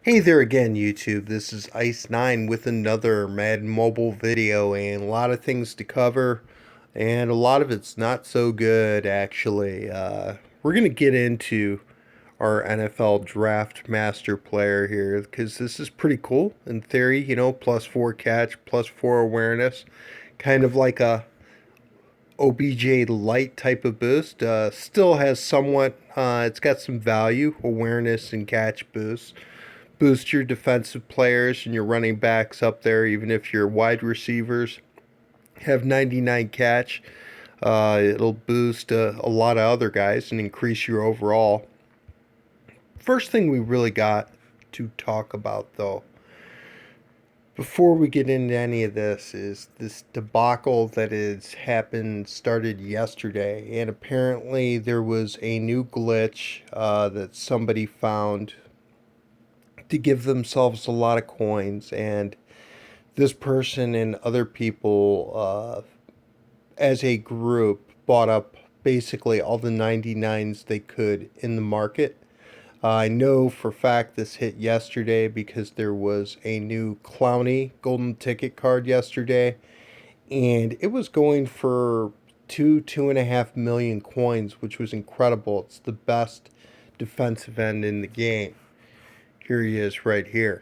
Hey there again, YouTube. This is Ice9 with another Madden Mobile video, and a lot of things to cover, and a lot of it's not so good, actually. We're going to get into our NFL Draft Master player here, because this is pretty cool in theory, plus 4 catch, plus 4 awareness, kind of like a OBJ light type of boost. Still has somewhat, it's got some value, awareness and catch boost your defensive players and your running backs up there, even if your wide receivers have 99 catch. It'll boost a lot of other guys and increase your overall. First thing we really got to talk about, though, before we get into any of this, is this debacle that has started yesterday. And apparently, there was a new glitch that somebody found to give themselves a lot of coins, and this person and other people as a group bought up basically all the 99s they could in the market. I know for a fact this hit yesterday because there was a new Clowney golden ticket card yesterday, and it was going for 2.5 million coins, which was incredible. It's the best defensive end in the game. Here he is right here.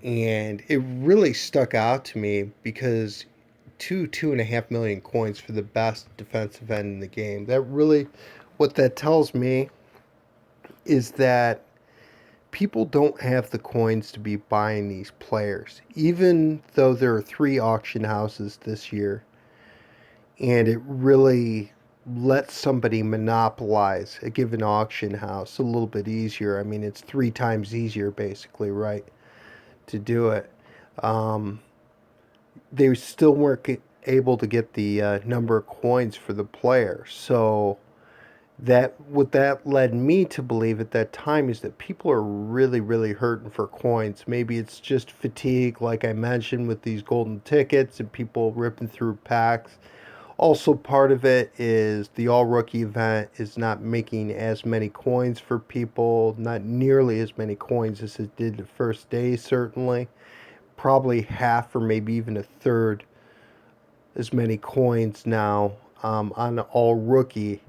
And it really stuck out to me because 2.5 million coins for the best defensive end in the game. That really, what that tells me is that people don't have the coins to be buying these players, even though there are 3 auction houses this year, and it really lets somebody monopolize a given auction house a little bit easier. I mean, it's 3 times easier, basically, right, to do it. Um, they still weren't able to get the number of coins for the player. So that what that led me to believe at that time is that people are really, really hurting for coins. Maybe it's just fatigue, like I mentioned, with these golden tickets and people ripping through packs. Also, part of it is the all rookie event is not making as many coins for people, not nearly as many coins as it did the first day, certainly. Probably half or maybe even a third as many coins now on all rookie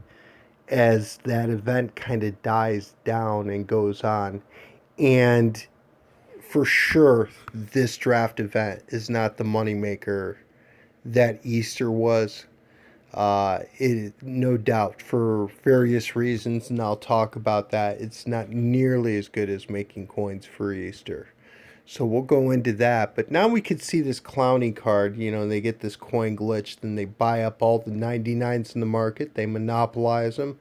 as that event kind of dies down and goes on. And for sure, this draft event is not the moneymaker that Easter was. It no doubt for various reasons, and I'll talk about that. It's not nearly as good as making coins for Easter. So we'll go into that. But now we could see this Clowney card. They get this coin glitch, then they buy up all the 99s in the market. They monopolize them,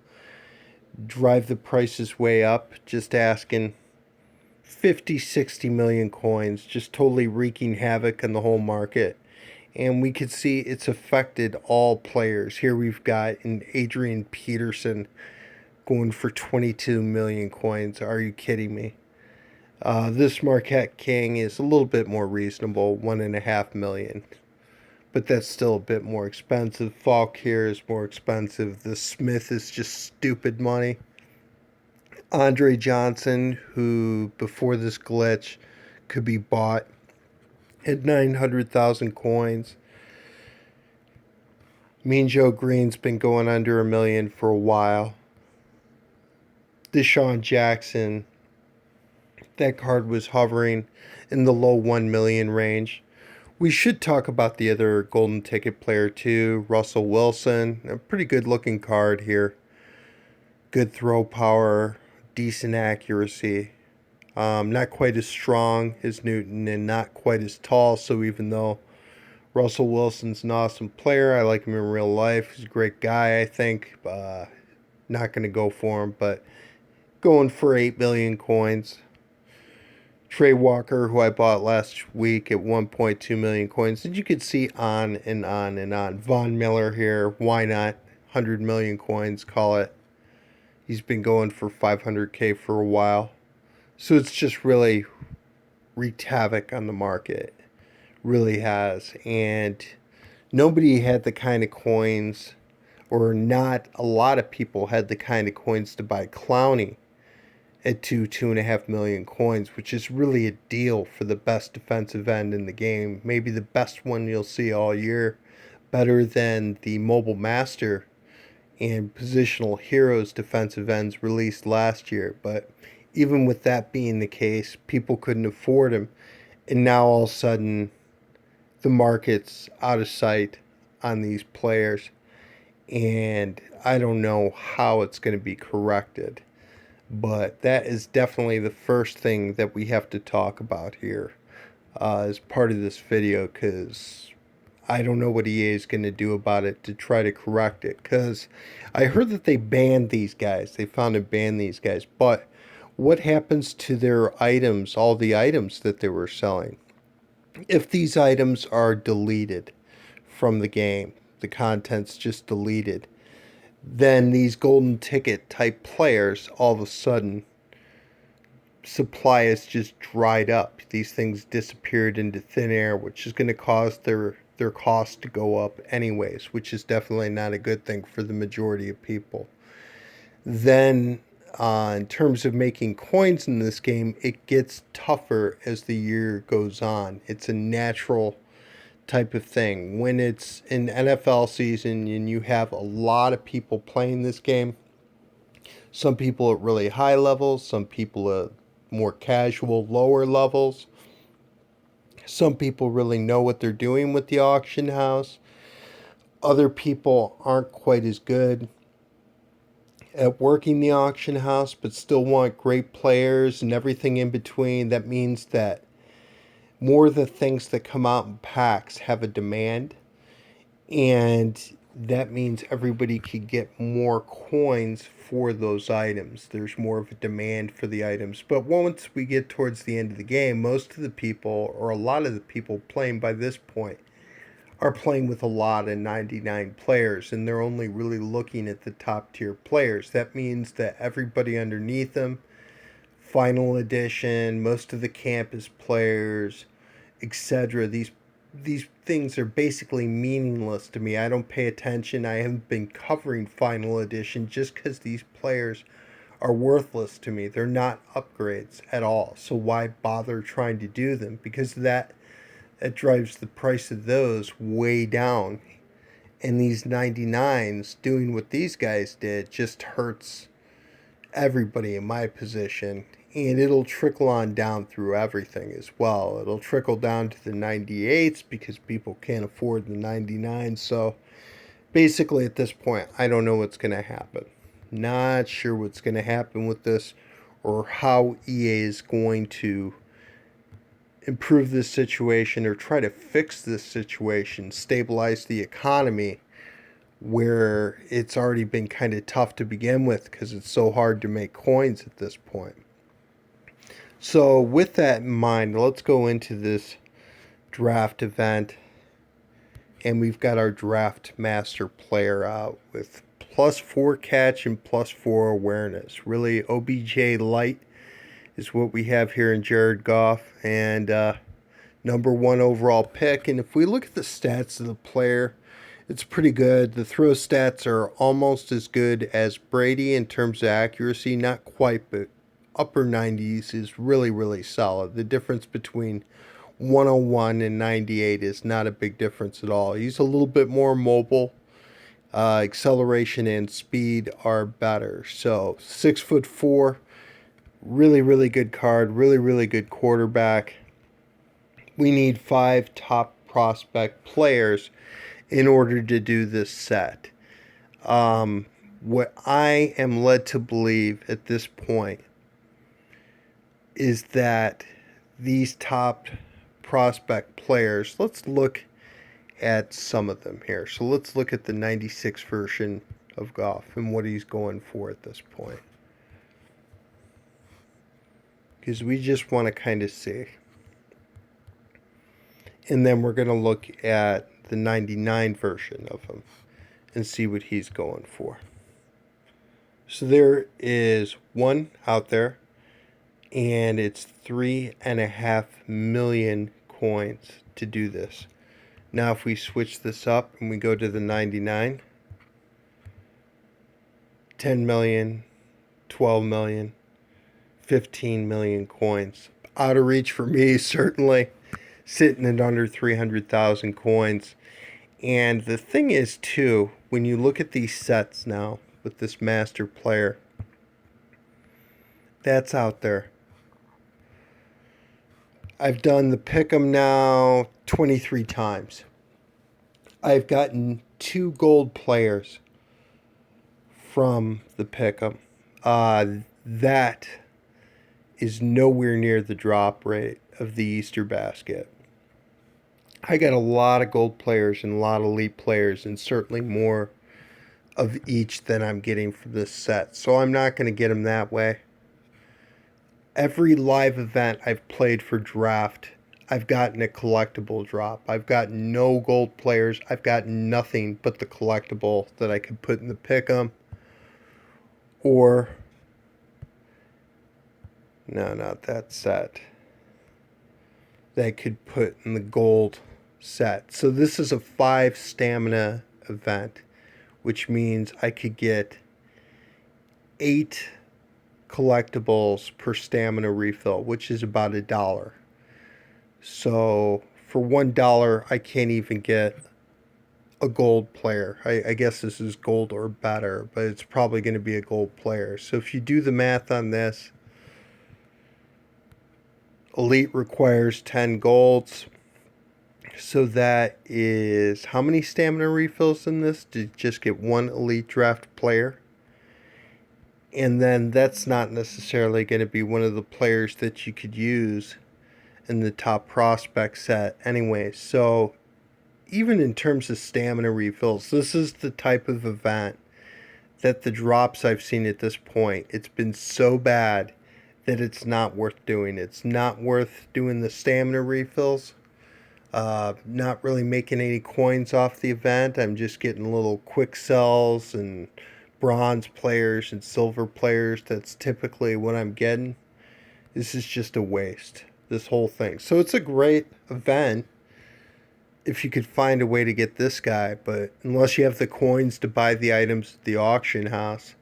drive the prices way up, just asking 50, 60 million coins, just totally wreaking havoc on the whole market. And we could see it's affected all players. Here we've got an Adrian Peterson going for 22 million coins. Are you kidding me? This Marquette King is a little bit more reasonable, 1.5 million, but that's still a bit more expensive. Falk here is more expensive. The Smith is just stupid money. Andre Johnson, who before this glitch could be bought at 900,000 coins. Mean Joe Green's been going under a million for a while. Deshaun Jackson, that card was hovering in the low 1 million range. We should talk about the other golden ticket player too, Russell Wilson. A pretty good looking card here. Good throw power, decent accuracy. Not quite as strong as Newton and not quite as tall. So even though Russell Wilson's an awesome player, I like him in real life. He's a great guy, I think. Not going to go for him, but going for 8 million coins. Trey Walker, who I bought last week at 1.2 million coins. And you could see on and on and on. Von Miller here, why not? 100 million coins, call it. He's been going for 500K for a while. So it's just really wreaked havoc on the market. Really has. And nobody had the kind of coins, or not a lot of people had the kind of coins to buy Clowney at 2.5 million coins, which is really a deal for the best defensive end in the game. Maybe the best one you'll see all year. Better than the Mobile Master and Positional Heroes defensive ends released last year. But even with that being the case, people couldn't afford them. And now all of a sudden, the market's out of sight on these players. And I don't know how it's going to be corrected. But that is definitely the first thing that we have to talk about here as part of this video, because I don't know what EA is going to do about it to try to correct it. Because I heard that they banned these guys. They found and banned these guys. But what happens to their items, all the items that they were selling? If these items are deleted from the game, the content's just deleted, then these golden ticket type players, all of a sudden, supply is just dried up. These things disappeared into thin air, which is going to cause their cost to go up anyways, which is definitely not a good thing for the majority of people. Then, in terms of making coins in this game, it gets tougher as the year goes on. It's a natural type of thing. When it's an NFL season and you have a lot of people playing this game, some people at really high levels, some people at more casual, lower levels, some people really know what they're doing with the auction house. Other people aren't quite as good at working the auction house, but still want great players and everything in between. That means that more of the things that come out in packs have a demand, and that means everybody could get more coins for those items. There's more of a demand for the items. But once we get towards the end of the game, most of the people, or a lot of the people playing by this point, are playing with a lot of 99 players, and they're only really looking at the top tier players. That means that everybody underneath them, final edition, most of the campus players, etc. These things are basically meaningless to me. I don't pay attention. I haven't been covering final edition just because these players are worthless to me. They're not upgrades at all. So why bother trying to do them? Because that drives the price of those way down. And these 99s doing what these guys did just hurts everybody in my position, and it'll trickle on down through everything as well. It'll trickle down to the 98s because people can't afford the 99s. So basically at this point, I don't know what's going to happen. Not sure what's going to happen with this, or how EA is going to improve this situation or try to fix this situation, stabilize the economy, where it's already been kind of tough to begin with because it's so hard to make coins at this point. So with that in mind, let's go into this draft event. And we've got our draft master player out with +4 catch and +4 awareness. Really, OBJ light is what we have here in Jared Goff, and #1 overall pick. And if we look at the stats of the player, it's pretty good. The throw stats are almost as good as Brady in terms of accuracy. Not quite, but upper 90s is really, really solid. The difference between 101 and 98 is not a big difference at all. He's a little bit more mobile. Acceleration and speed are better. So 6'4", really, really good card. Really, really good quarterback. We need 5 top prospect players in order to do this set. What I am led to believe at this point is that these top prospect players, let's look at some of them here. So let's look at the 96 version of Goff and what he's going for at this point, because we just want to kind of see. And then we're going to look at the 99 version of him and see what he's going for. So there is one out there, and it's 3.5 million coins to do this. Now if we switch this up and we go to the 99, 10 million, 12 million, 15 million coins. Out of reach for me, certainly. Sitting at under 300,000 coins. And the thing is, too, when you look at these sets now with this master player, that's out there. I've done the pick'em now 23 times. I've gotten 2 gold players from the pick'em. That is nowhere near the drop rate of the Easter basket. I got a lot of gold players and a lot of elite players, and certainly more of each than I'm getting from this set. So I'm not going to get them that way. Every live event I've played for draft, I've gotten a collectible drop. I've gotten no gold players. I've gotten nothing but the collectible that I could put in the pick'em. Or, no, not that set. That I could put in the gold set. So this is a 5 stamina event, which means I could get 8 collectibles per stamina refill, which is about $1. So for $1, I can't even get a gold player. I guess this is gold or better, but it's probably going to be a gold player. So if you do the math on this, Elite requires 10 golds. So that is how many stamina refills in this to just get 1 Elite draft player? And then that's not necessarily going to be one of the players that you could use in the top prospect set anyway. So even in terms of stamina refills, this is the type of event that the drops I've seen at this point, it's been so bad that it's not worth doing. It's not worth doing the stamina refills. Not really making any coins off the event. I'm just getting little quick sells and bronze players and silver players. That's typically what I'm getting. This is just a waste, this whole thing. So it's a great event if you could find a way to get this guy, but unless you have the coins to buy the items at the auction house,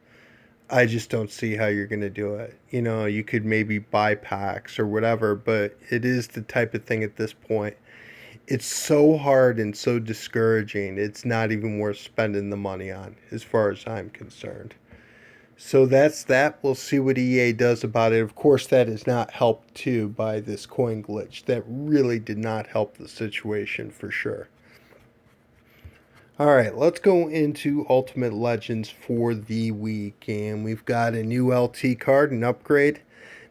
I just don't see how you're going to do it. You know, you could maybe buy packs or whatever, but it is the type of thing at this point. It's so hard and so discouraging, it's not even worth spending the money on, as far as I'm concerned. So that's that. We'll see what EA does about it. Of course, that is not helped, too, by this coin glitch. That really did not help the situation, for sure. Alright, let's go into Ultimate Legends for the week. And we've got a new LT card, an upgrade.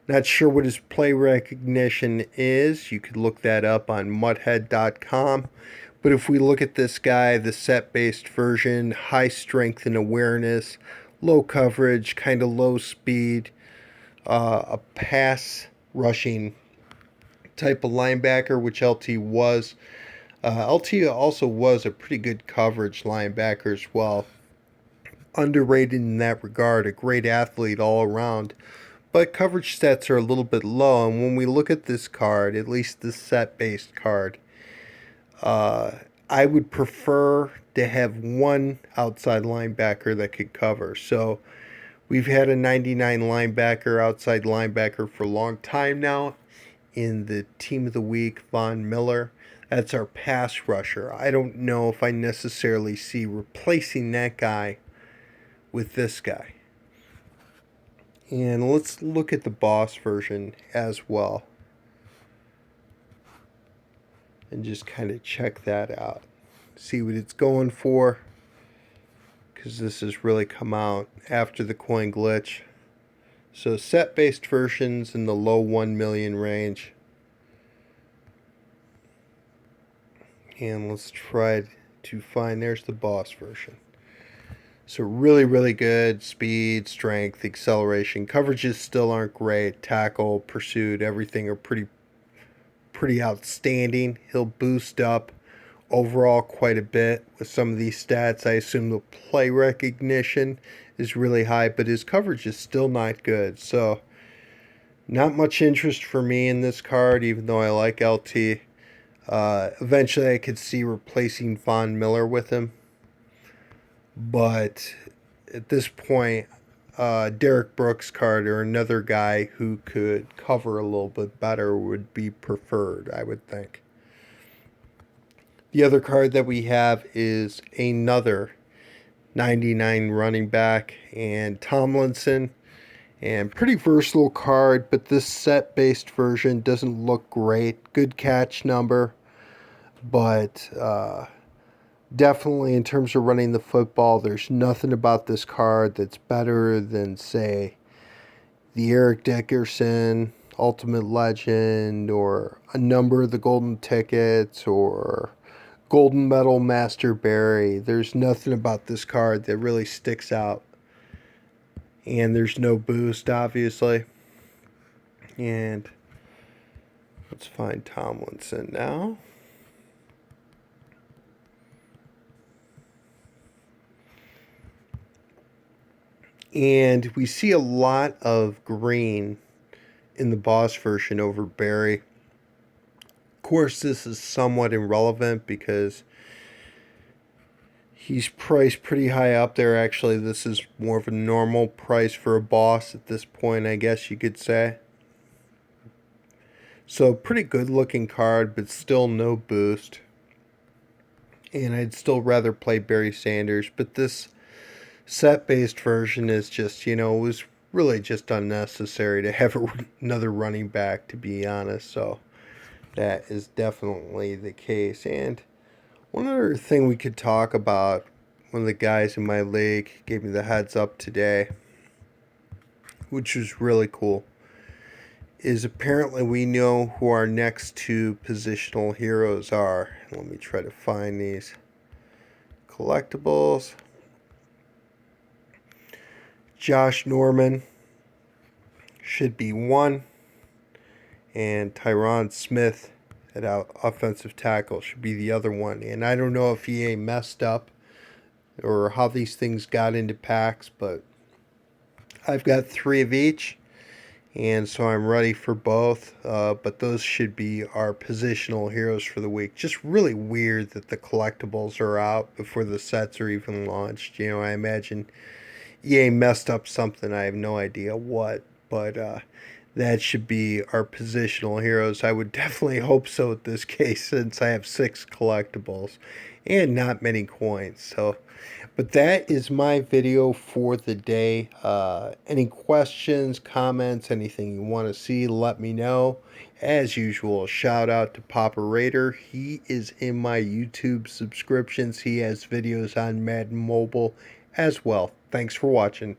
Not sure what his play recognition is. You could look that up on muthead.com. But if we look at this guy, the set-based version, high strength and awareness, low coverage, kind of low speed, a pass rushing type of linebacker, which LT was. LT also was a pretty good coverage linebacker as well. Underrated in that regard, a great athlete all around. But coverage stats are a little bit low, and when we look at this card, at least this set-based card, I would prefer to have one outside linebacker that could cover. So we've had a 99 linebacker, outside linebacker for a long time now in the Team of the Week, Von Miller. That's our pass rusher. I don't know if I necessarily see replacing that guy with this guy. And let's look at the boss version as well. And just kind of check that out. See what it's going for. Because this has really come out after the coin glitch. So set-based versions in the low 1 million range. And let's try to find, there's the boss version. So really, really good speed, strength, acceleration. Coverages still aren't great. Tackle, pursuit, everything are pretty outstanding. He'll boost up overall quite a bit with some of these stats. I assume the play recognition is really high, but his coverage is still not good. So not much interest for me in this card, even though I like LT. Eventually I could see replacing Von Miller with him. But at this point, Derek Brooks card or another guy who could cover a little bit better would be preferred, I would think. The other card that we have is another 99 running back and Tomlinson. And pretty versatile card, but this set-based version doesn't look great. Good catch number, but definitely in terms of running the football, there's nothing about this card that's better than, say, the Eric Dickerson Ultimate Legend or a number of the Golden Tickets or Golden Medal Master Barry. There's nothing about this card that really sticks out. And there's no boost, obviously. And let's find Tomlinson now. And we see a lot of green in the boss version over Barry. Of course, this is somewhat irrelevant because he's priced pretty high up there. Actually, this is more of a normal price for a boss at this point, I guess you could say. So, pretty good looking card, but still no boost. And I'd still rather play Barry Sanders, but this set-based version is just, was really just unnecessary to have another running back, to be honest. So that is definitely the case. And one other thing we could talk about, one of the guys in my league gave me the heads up today, which was really cool, is apparently we know who our next two positional heroes are. Let me try to find these collectibles. Josh Norman should be one, and Tyron Smith at offensive tackle should be the other one. And I don't know if EA messed up or how these things got into packs, but I've got 3 of each, and so I'm ready for both. But those should be our positional heroes for the week. Just really weird that the collectibles are out before the sets are even launched. I imagine EA messed up something. I have no idea what, but that should be our positional heroes. I would definitely hope so in this case, since I have 6 collectibles and not many coins. So, but that is my video for the day. Any questions, comments, anything you want to see, let me know. As usual, shout out to Papa Raider. He is in my YouTube subscriptions. He has videos on Madden Mobile as well. Thanks for watching.